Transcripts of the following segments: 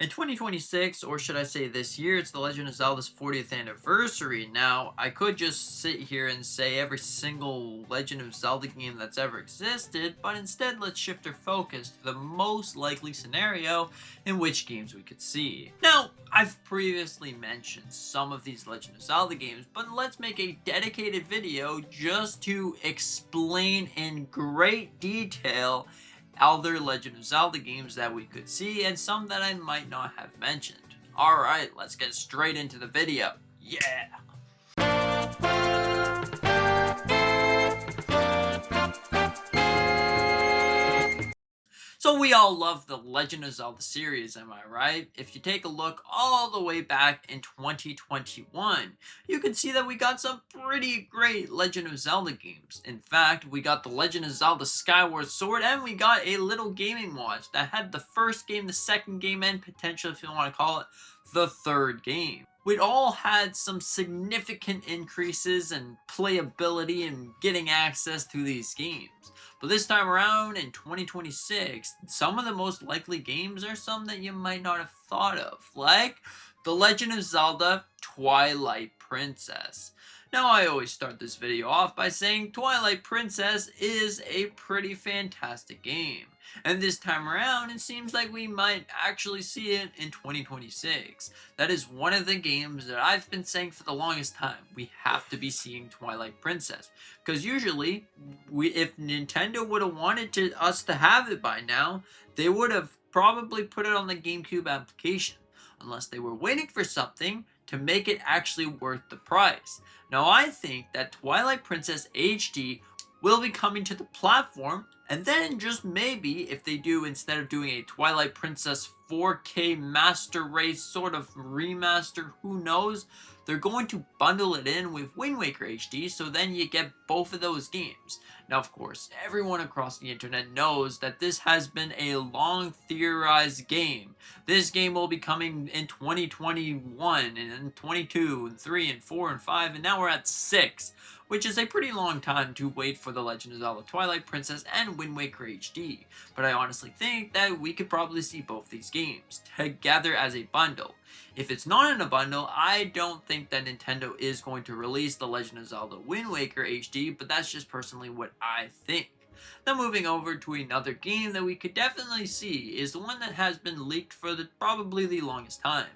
In 2026, or should I say this year, it's The Legend of Zelda's 40th anniversary. Now, I could just sit here and say every single Legend of Zelda game that's ever existed, but instead let's shift our focus to the most likely scenario in which games we could see. Now, I've previously mentioned some of these Legend of Zelda games, but let's make a dedicated video just to explain in great detail other Legend of Zelda games that we could see, and some that I might not have mentioned. Alright, let's get straight into the video. Yeah! So we all love the Legend of Zelda series, am I right? If you take a look all the way back in 2021, you can see that we got some pretty great Legend of Zelda games. In fact, we got the Legend of Zelda Skyward Sword, and we got a little gaming watch that had the first game, the second game, and potentially, if you want to call it, the third game. We'd all had some significant increases in playability and getting access to these games. But this time around in 2026, some of the most likely games are some that you might not have thought of, like The Legend of Zelda Twilight Princess. Now, I always start this video off by saying Twilight Princess is a pretty fantastic game. And this time around, it seems like we might actually see it in 2026. That is one of the games that I've been saying for the longest time. We have to be seeing Twilight Princess. Because usually, if Nintendo would have wanted us to have it by now, they would have probably put it on the GameCube application. Unless they were waiting for something to make it actually worth the price. Now, I think that Twilight Princess HD will be coming to the platform, and then just maybe if they do, instead of doing a Twilight Princess 4K Master Race sort of remaster, who knows, they're going to bundle it in with Wind Waker HD, so then you get both of those games. Now, of course, everyone across the internet knows that this has been a long theorized game. This game will be coming in 2021, and then 22, and 3, and 4, and 5, and now we're at 6, which is a pretty long time to wait for The Legend of Zelda Twilight Princess and Wind Waker HD. But I honestly think that we could probably see both these games together as a bundle. If it's not in a bundle, I don't think that Nintendo is going to release The Legend of Zelda Wind Waker HD, but that's just personally what I think. Now, moving over to another game that we could definitely see is the one that has been leaked for probably the longest time.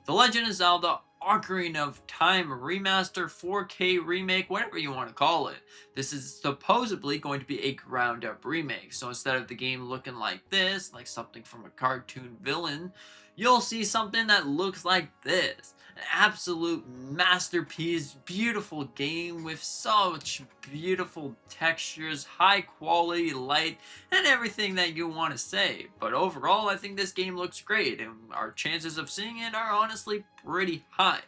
The Legend of Zelda Ocarina of Time Remaster 4K Remake, whatever you want to call it. This is supposedly going to be a ground up remake, so instead of the game looking like this, like something from a cartoon villain, you'll see something that looks like this. An absolute masterpiece, beautiful game with such beautiful textures, high quality light, and everything that you want to say. But overall, I think this game looks great, and our chances of seeing it are honestly pretty high.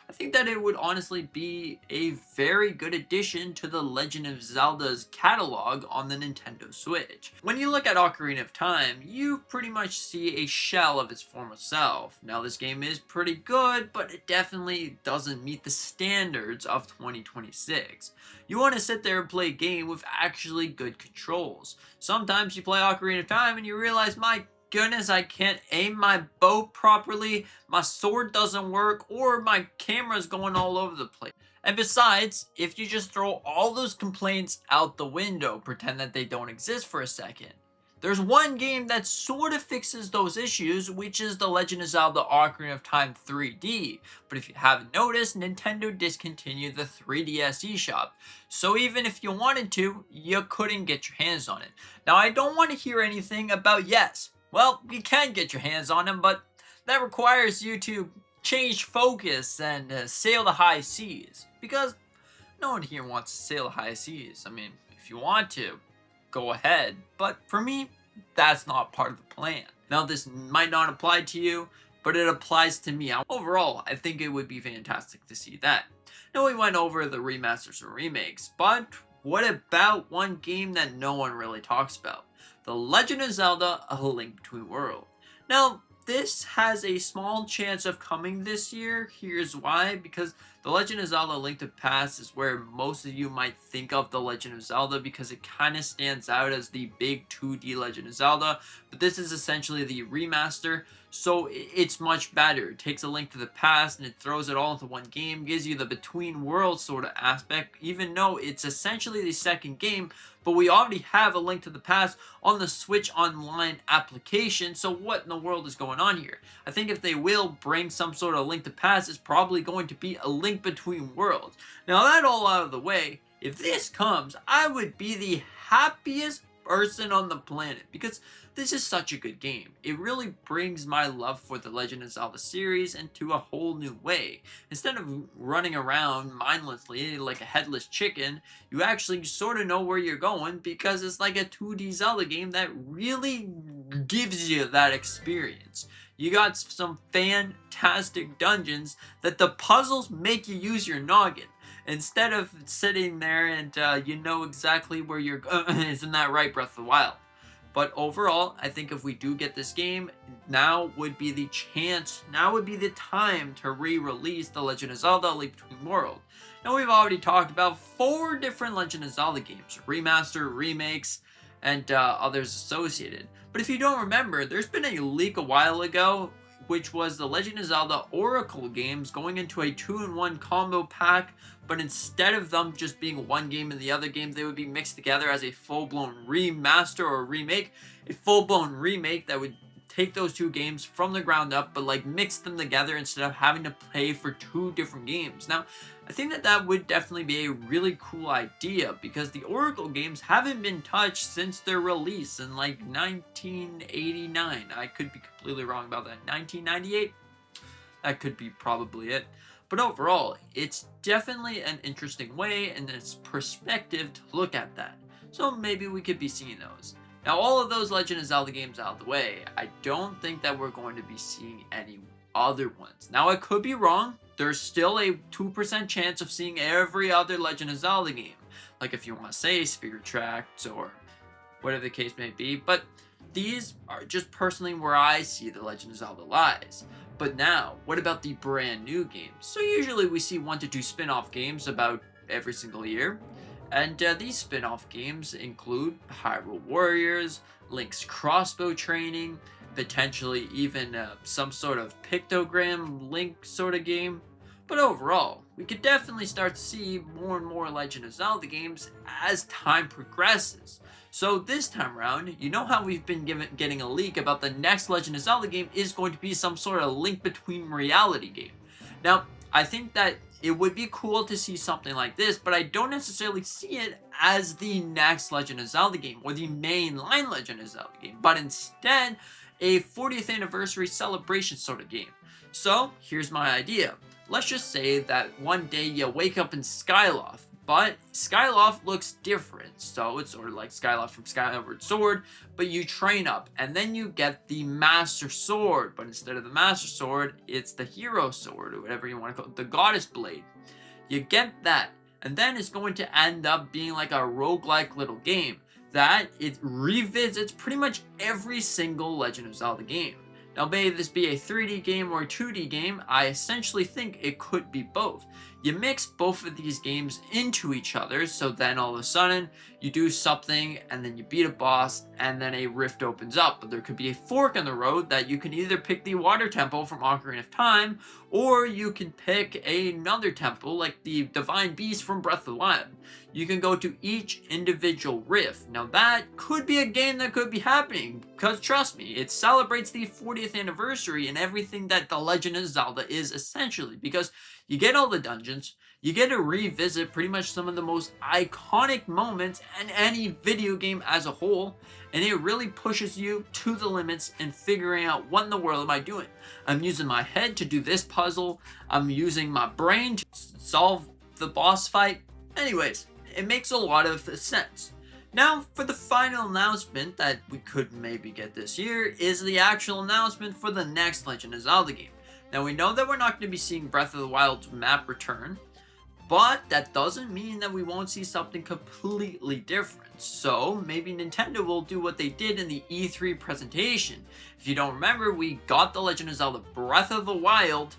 I think that it would honestly be a very good addition to the Legend of Zelda's catalog on the Nintendo Switch. When you look at Ocarina of Time, you pretty much see a shell of its former self. Now, this game is pretty good, but it definitely doesn't meet the standards of 2026. You want to sit there and play a game with actually good controls. Sometimes you play Ocarina of Time and you realize, my goodness, I can't aim my bow properly, my sword doesn't work, or my camera's going all over the place. And besides, if you just throw all those complaints out the window, pretend that they don't exist for a second, there's one game that sort of fixes those issues, which is The Legend of Zelda Ocarina of Time 3D. But if you haven't noticed, Nintendo discontinued the 3DS eShop. So even if you wanted to, you couldn't get your hands on it. Now, I don't want to hear anything about, yes, well, you can get your hands on them, but that requires you to change focus and sail the high seas. Because no one here wants to sail the high seas. I mean, if you want to, go ahead. But for me, that's not part of the plan. Now, this might not apply to you, but it applies to me. Overall, I think it would be fantastic to see that. Now, we went over the remasters and remakes, but what about one game that no one really talks about? The Legend of Zelda A Link Between Worlds. Now, this has a small chance of coming this year. Here's why. Because The Legend of Zelda Link to the Past is where most of you might think of The Legend of Zelda because it kind of stands out as the big 2D Legend of Zelda, but this is essentially the remaster, so it's much better. It takes a Link to the Past and it throws it all into one game, gives you the between worlds sort of aspect, even though it's essentially the second game, but we already have a Link to the Past on the Switch Online application, so what in the world is going on here? I think if they will bring some sort of Link to Past, it's probably going to be a Link Between Worlds. Now that all out of the way, if this comes, I would be the happiest person on the planet because this is such a good game. It really brings my love for the Legend of Zelda series into a whole new way. Instead of running around mindlessly like a headless chicken, you actually sort of know where you're going because it's like a 2D Zelda game that really gives you that experience. You got some fantastic dungeons that the puzzles make you use your noggin. Instead of sitting there and you know exactly where you're going. Isn't that right, Breath of the Wild? But overall, I think if we do get this game, now would be the chance, now would be the time to re-release The Legend of Zelda Link Between Worlds. Now we've already talked about 4 different Legend of Zelda games, remaster, remakes, and others associated. But if you don't remember, there's been a leak a while ago, which was the Legend of Zelda Oracle games going into a 2-in-1 combo pack, but instead of them just being one game and the other game, they would be mixed together as a full-blown remaster or remake. A full-blown remake that would take those 2 games from the ground up, but like mix them together instead of having to pay for 2 different games. Now, I think that would definitely be a really cool idea because the Oracle games haven't been touched since their release in like 1989. I could be completely wrong about that. 1998? That could be probably it. But overall, it's definitely an interesting way and its perspective to look at that. So maybe we could be seeing those. Now all of those Legend of Zelda games out of the way, I don't think that we're going to be seeing any other ones. Now I could be wrong. There's still a 2% chance of seeing every other Legend of Zelda game. Like if you want to say Spirit Tracks or whatever the case may be. But these are just personally where I see the Legend of Zelda lies. But now, what about the brand new games? So usually we see 1 to 2 spin-off games about every single year. And these spin-off games include Hyrule Warriors, Link's Crossbow Training, potentially even some sort of pictogram Link sort of game. But overall, we could definitely start to see more and more Legend of Zelda games as time progresses. So this time around, you know how we've been getting a leak about the next Legend of Zelda game is going to be some sort of Link Between Reality game. Now, I think that it would be cool to see something like this, but I don't necessarily see it as the next Legend of Zelda game or the mainline Legend of Zelda game, but instead a 40th anniversary celebration sort of game. So here's my idea. Let's just say that one day you wake up in Skyloft, but Skyloft looks different. So it's sort of like Skyloft from Skyward Sword, but you train up and then you get the Master Sword, but instead of the Master Sword, it's the Hero Sword or whatever you want to call it, the Goddess Blade. You get that, and then it's going to end up being like a roguelike little game that it revisits pretty much every single Legend of Zelda game. Now, may this be a 3D game or a 2D game, I essentially think it could be both. You mix both of these games into each other, so then all of a sudden, you do something, and then you beat a boss, and then a rift opens up. But there could be a fork in the road that you can either pick the Water Temple from Ocarina of Time, or you can pick another temple, like the Divine Beast from Breath of the Wild. You can go to each individual rift. Now that could be a game that could be happening, because trust me, it celebrates the 40th anniversary and everything that The Legend of Zelda is essentially, because you get all the dungeons, you get to revisit pretty much some of the most iconic moments in any video game as a whole, and it really pushes you to the limits in figuring out what in the world am I doing. I'm using my head to do this puzzle, I'm using my brain to solve the boss fight. Anyways, it makes a lot of sense. Now, for the final announcement that we could maybe get this year is the actual announcement for the next Legend of Zelda game. Now, we know that we're not going to be seeing Breath of the Wild's map return, but that doesn't mean that we won't see something completely different. So, maybe Nintendo will do what they did in the E3 presentation. If you don't remember, we got The Legend of Zelda Breath of the Wild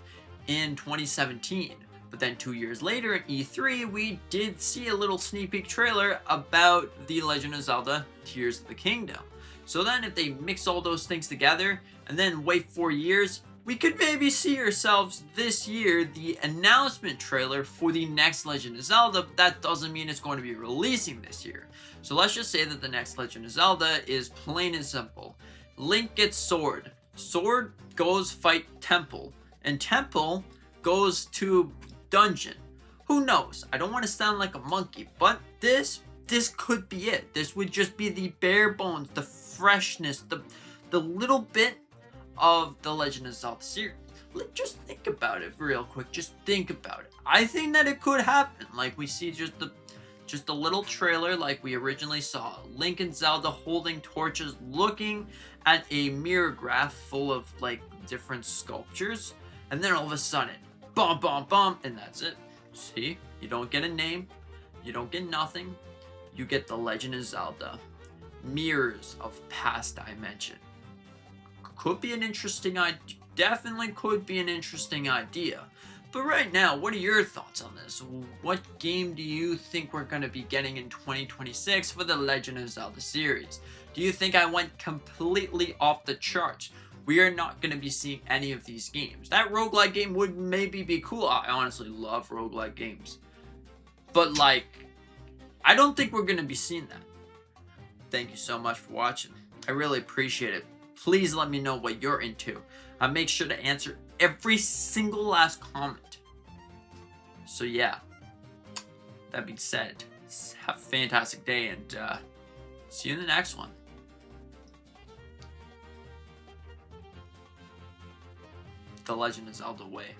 in 2017. But then 2 years later at E3, we did see a little sneak peek trailer about The Legend of Zelda Tears of the Kingdom. So then if they mix all those things together and then wait 4 years, we could maybe see ourselves this year the announcement trailer for the next Legend of Zelda, but that doesn't mean it's going to be releasing this year. So let's just say that the next Legend of Zelda is plain and simple. Link gets sword. Sword goes fight Temple. And Temple goes to dungeon. Who knows? I don't want to sound like a monkey, but this could be it. This would just be the bare bones, the freshness, the little bit of the Legend of Zelda series. Just think about it real quick. Just think about it. I think that it could happen. Like we see just a little trailer like we originally saw. Link and Zelda holding torches, looking at a mirror graph full of like different sculptures, and then all of a sudden, bum bum bum, and that's it. See, you don't get a name, you don't get nothing, you get the Legend of Zelda Mirrors of Past Dimension. Could be an interesting idea, definitely could be an interesting idea. But right now, what are your thoughts on this? What game do you think we're going to be getting in 2026 for the Legend of Zelda series? Do you think I went completely off the charts? We are not going to be seeing any of these games. That roguelike game would maybe be cool. I honestly love roguelike games. But like, I don't think we're going to be seeing that. Thank you so much for watching. I really appreciate it. Please let me know what you're into. I make sure to answer every single last comment. So yeah, that being said, have a fantastic day and see you in the next one. The Legend of Zelda way.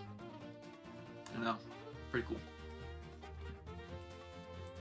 I know, pretty cool.